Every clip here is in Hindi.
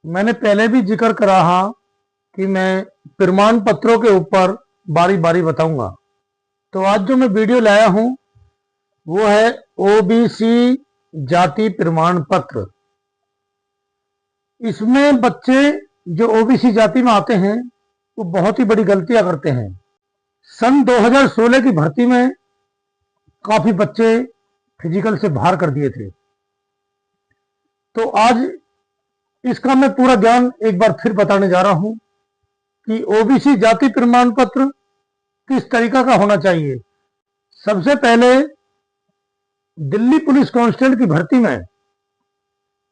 मैंने पहले भी जिक्र करा हाँ कि मैं प्रमाण पत्रों के ऊपर बारी बारी बताऊंगा। तो आज जो मैं वीडियो लाया हूं वो है ओबीसी जाति प्रमाण पत्र। इसमें बच्चे जो ओबीसी जाति में आते हैं वो बहुत ही बड़ी गलतियां करते हैं। सन 2016 की भर्ती में काफी बच्चे फिजिकल से बाहर कर दिए थे। तो आज इसका मैं पूरा ज्ञान एक बार फिर बताने जा रहा हूं कि ओबीसी जाति प्रमाण पत्र किस तरीका का होना चाहिए। सबसे पहले दिल्ली पुलिस कांस्टेबल की भर्ती में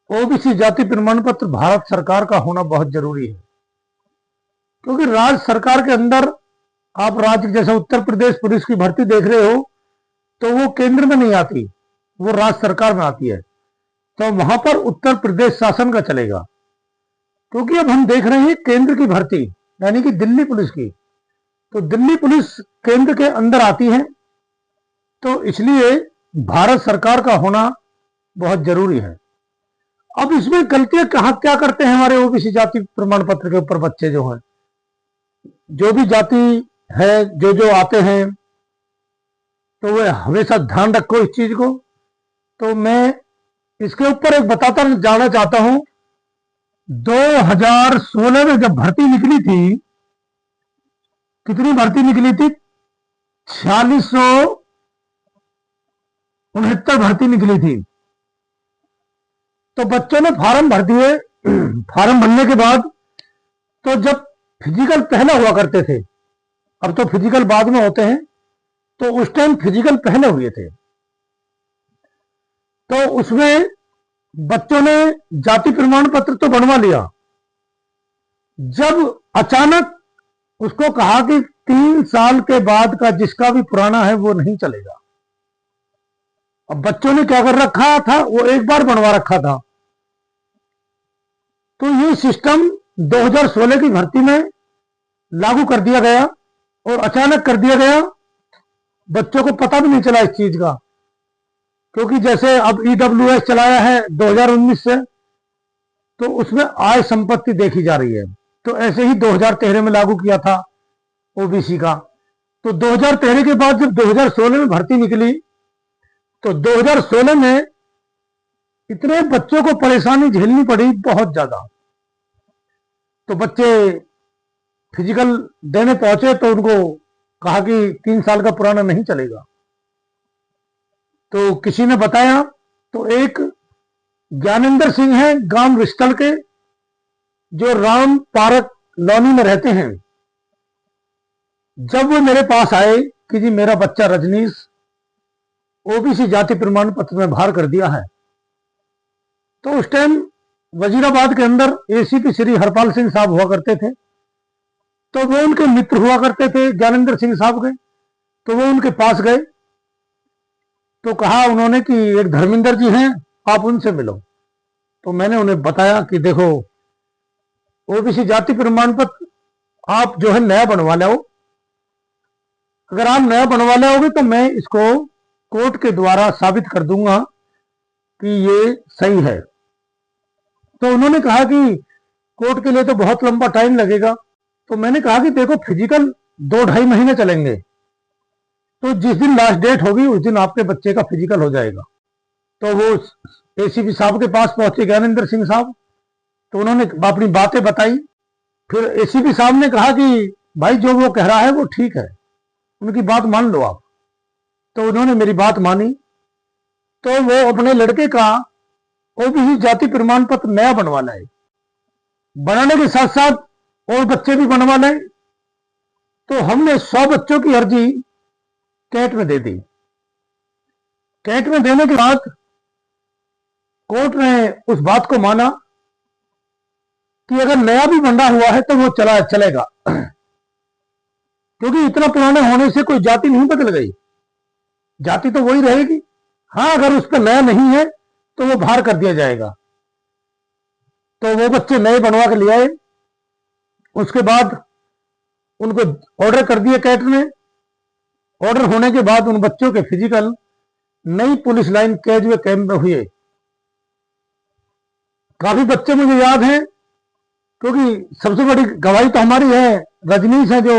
ओबीसी जाति प्रमाण पत्र भारत सरकार का होना बहुत जरूरी है, क्योंकि राज्य सरकार के अंदर आप राज्य जैसे उत्तर प्रदेश पुलिस की भर्ती देख रहे हो तो वो केंद्र में नहीं आती, वो राज्य सरकार में आती है। तो वहां पर उत्तर प्रदेश शासन का चलेगा, क्योंकि अब हम देख रहे हैं केंद्र की भर्ती यानी कि दिल्ली पुलिस की। तो दिल्ली पुलिस केंद्र के अंदर आती है, तो इसलिए भारत सरकार का होना बहुत जरूरी है। अब इसमें गलतियां कहां क्या करते हैं हमारे ओबीसी जाति प्रमाण पत्र के ऊपर बच्चे जो हैं, जो भी जाति है, जो जो आते हैं, तो वे हमेशा ध्यान रखो इस चीज को। तो मैं इसके ऊपर एक बताता जाना चाहता हूं। 2016 में जब भर्ती निकली थी, कितनी भर्ती निकली थी? 4669 भर्ती निकली थी। तो बच्चों ने फॉर्म भर दिए। फॉर्म भरने के बाद तो जब फिजिकल पहले हुआ करते थे, अब तो फिजिकल बाद में होते हैं, तो उस टाइम फिजिकल पहले हुए थे। तो उसमें बच्चों ने जाति प्रमाण पत्र तो बनवा लिया। जब अचानक उसको कहा कि 3 साल के बाद का जिसका भी पुराना है वो नहीं चलेगा। अब बच्चों ने क्या कर रखा था, वो एक बार बनवा रखा था। तो ये सिस्टम 2016 की भर्ती में लागू कर दिया गया और अचानक कर दिया गया। बच्चों को पता भी नहीं चला इस चीज का, क्योंकि जैसे अब ईडब्ल्यूएस चलाया है 2019 से, तो उसमें आय संपत्ति देखी जा रही है। तो ऐसे ही 2013 में लागू किया था ओबीसी का। तो 2013 के बाद जब 2016 में भर्ती निकली, तो 2016 में इतने बच्चों को परेशानी झेलनी पड़ी, बहुत ज्यादा। तो बच्चे फिजिकल देने पहुंचे तो उनको कहा कि 3 साल का पुराना नहीं चलेगा। तो किसी ने बताया, तो एक ज्ञानेंद्र सिंह है गांव रिस्टल के, जो राम पार्क लॉनी में रहते हैं। जब वो मेरे पास आए कि जी मेरा बच्चा रजनीश ओबीसी जाति प्रमाण पत्र में बाहर कर दिया है, तो उस टाइम वजीराबाद के अंदर एसीपी श्री हरपाल सिंह साहब हुआ करते थे। तो वो उनके मित्र हुआ करते थे ज्ञानेंद्र सिंह साहब के। तो वो उनके पास गए, तो कहा उन्होंने कि एक धर्मेंद्र जी हैं, आप उनसे मिलो। तो मैंने उन्हें बताया कि देखो ओबीसी जाति प्रमाण पत्र आप जो है नया बनवा लाओ। अगर आप नया बनवा लाओगे तो मैं इसको कोर्ट के द्वारा साबित कर दूंगा कि ये सही है। तो उन्होंने कहा कि कोर्ट के लिए तो बहुत लंबा टाइम लगेगा। तो मैंने कहा कि देखो फिजिकल 2-2.5 महीने चलेंगे, तो जिस दिन लास्ट डेट होगी उस दिन आपके बच्चे का फिजिकल हो जाएगा। तो वो एसीपी साहब के पास पहुंचे ज्ञानेंद्र सिंह साहब, तो उन्होंने अपनी बातें बताई। फिर एसीपी साहब ने कहा कि भाई जो वो कह रहा है वो ठीक है, उनकी बात मान लो आप। तो उन्होंने मेरी बात मानी। तो वो अपने लड़के का ओबीसी जाति प्रमाण पत्र नया बनवा लाए, बनाने के साथ साथ और बच्चे भी बनवा लाए। तो हमने 100 बच्चों की अर्जी कैट में दे दी। कैट में देने के बाद कोर्ट ने उस बात को माना कि अगर नया भी बंधा हुआ है तो वो चलेगा, क्योंकि इतना पुराने होने से कोई जाति नहीं बदल गई, जाति तो वही रहेगी। हाँ, अगर उस पर नया नहीं है तो वो बाहर कर दिया जाएगा। तो वो बच्चे नए बनवा के ले आए। उसके बाद उनको ऑर्डर कर दिया कैट ने। ऑर्डर होने के बाद उन बच्चों के फिजिकल नई पुलिस लाइन कैजुए कैंप में हुए। काफी बच्चे मुझे याद हैं क्योंकि सबसे बड़ी गवाही तो हमारी है, रजनीश है जो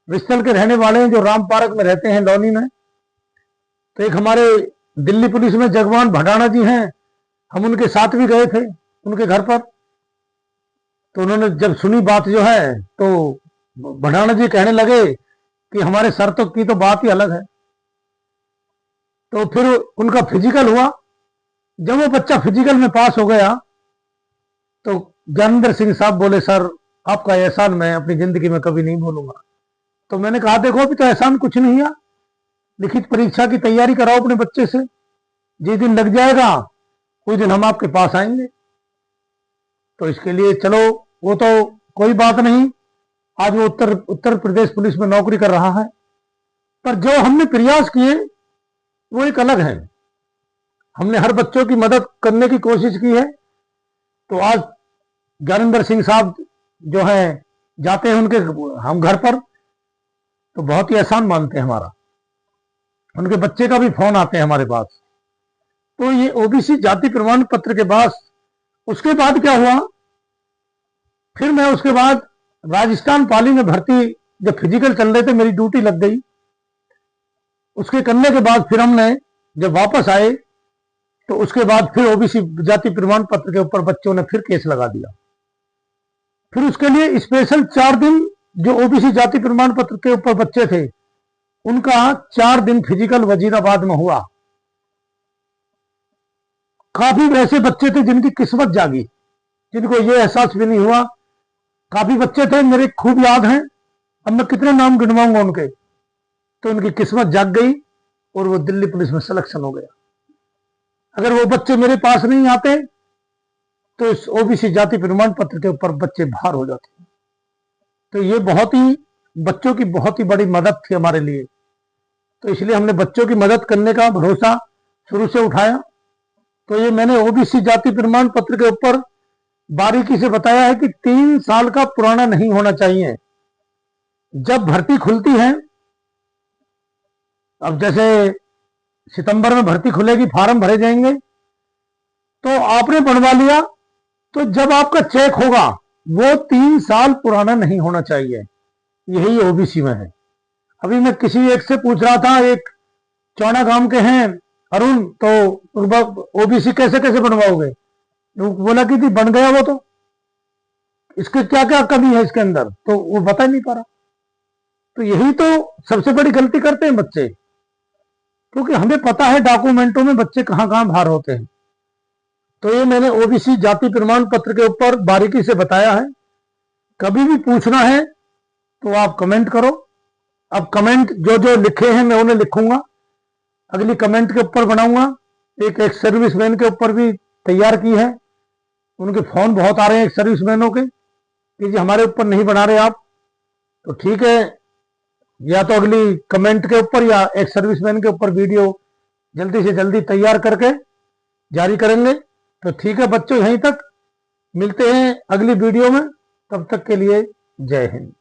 विस्थल के रहने वाले हैं, जो राम पार्क में रहते हैं लौनी में। तो एक हमारे दिल्ली पुलिस में जगवान भडाना जी हैं, हम उनके साथ भी गए थे उनके घर पर। तो उन्होंने जब सुनी बात जो है, तो भडाना जी कहने लगे कि हमारे सर तो की तो बात ही अलग है। तो फिर उनका फिजिकल हुआ। जब वो बच्चा फिजिकल में पास हो गया तो ज्ञानेंद्र सिंह साहब बोले, सर आपका एहसान मैं अपनी जिंदगी में कभी नहीं भूलूंगा। तो मैंने कहा, देखो अभी तो एहसान कुछ नहीं है, लिखित परीक्षा की तैयारी कराओ अपने बच्चे से, जिस दिन लग जाएगा उस दिन हम आपके पास आएंगे। तो इसके लिए चलो वो तो कोई बात नहीं, आज वो उत्तर प्रदेश पुलिस में नौकरी कर रहा है। पर जो हमने प्रयास किए वो एक अलग है। हमने हर बच्चों की मदद करने की कोशिश की है। तो आज ज्ञानेंद्र सिंह साहब जो है जाते हैं उनके हम घर पर, तो बहुत ही एहसान मानते हैं हमारा। उनके बच्चे का भी फोन आते हैं हमारे पास। तो ये ओबीसी जाति प्रमाण पत्र के पास, उसके बाद क्या हुआ, फिर मैं उसके बाद राजस्थान पाली में भर्ती, जब फिजिकल चल रहे थे मेरी ड्यूटी लग गई। उसके करने के बाद फिर हमने जब वापस आए तो उसके बाद फिर ओबीसी जाति प्रमाण पत्र के ऊपर बच्चों ने फिर केस लगा दिया। फिर उसके लिए स्पेशल 4 दिन जो ओबीसी जाति प्रमाण पत्र के ऊपर बच्चे थे उनका 4 दिन फिजिकल वजीराबाद में हुआ। काफी ऐसे बच्चे थे जिनकी किस्मत जागी, जिनको ये एहसास भी नहीं हुआ। काफी बच्चे थे मेरे खूब याद हैं, अब मैं कितने नाम गिनवाऊंगा उनके। तो उनकी किस्मत जाग गई और वो दिल्ली पुलिस में सिलेक्शन हो गया। अगर वो बच्चे मेरे पास नहीं आते तो इस ओबीसी जाति प्रमाण पत्र के ऊपर बच्चे बाहर हो जाते। तो ये बहुत ही बच्चों की बहुत ही बड़ी मदद थी हमारे लिए। तो इसलिए हमने बच्चों की मदद करने का भरोसा शुरू से उठाया। तो ये मैंने ओबीसी जाति प्रमाण पत्र के ऊपर बारीकी से बताया है कि 3 साल का पुराना नहीं होना चाहिए। जब भर्ती खुलती है, अब जैसे सितंबर में भर्ती खुलेगी, फॉर्म भरे जाएंगे, तो आपने बनवा लिया, तो जब आपका चेक होगा वो 3 साल पुराना नहीं होना चाहिए। यही ओबीसी में है। अभी मैं किसी एक से पूछ रहा था, एक चौना गांव के हैं अरुण, तो ओबीसी कैसे कैसे बनवाओगे? तो बोला कि बन गया वो, तो इसके क्या क्या कमी है इसके अंदर, तो वो बता नहीं पा रहा। तो यही तो सबसे बड़ी गलती करते हैं बच्चे, क्योंकि हमें पता है डॉक्यूमेंटों में बच्चे कहां कहां बाहर होते हैं। तो ये मैंने ओबीसी जाति प्रमाण पत्र के ऊपर बारीकी से बताया है। कभी भी पूछना है तो आप कमेंट करो। अब कमेंट जो जो लिखे हैं मैं उन्हें लिखूंगा, अगली कमेंट के ऊपर बनाऊंगा। एक सर्विसमैन के ऊपर भी तैयार की है, उनके फोन बहुत आ रहे हैं एक सर्विसमैनों के कि जी हमारे ऊपर नहीं बना रहे आप। तो ठीक है, या तो अगली कमेंट के ऊपर या एक सर्विसमैन के ऊपर वीडियो जल्दी से जल्दी तैयार करके जारी करेंगे। तो ठीक है बच्चों, यहीं तक मिलते हैं अगली वीडियो में। तब तक के लिए जय हिंद।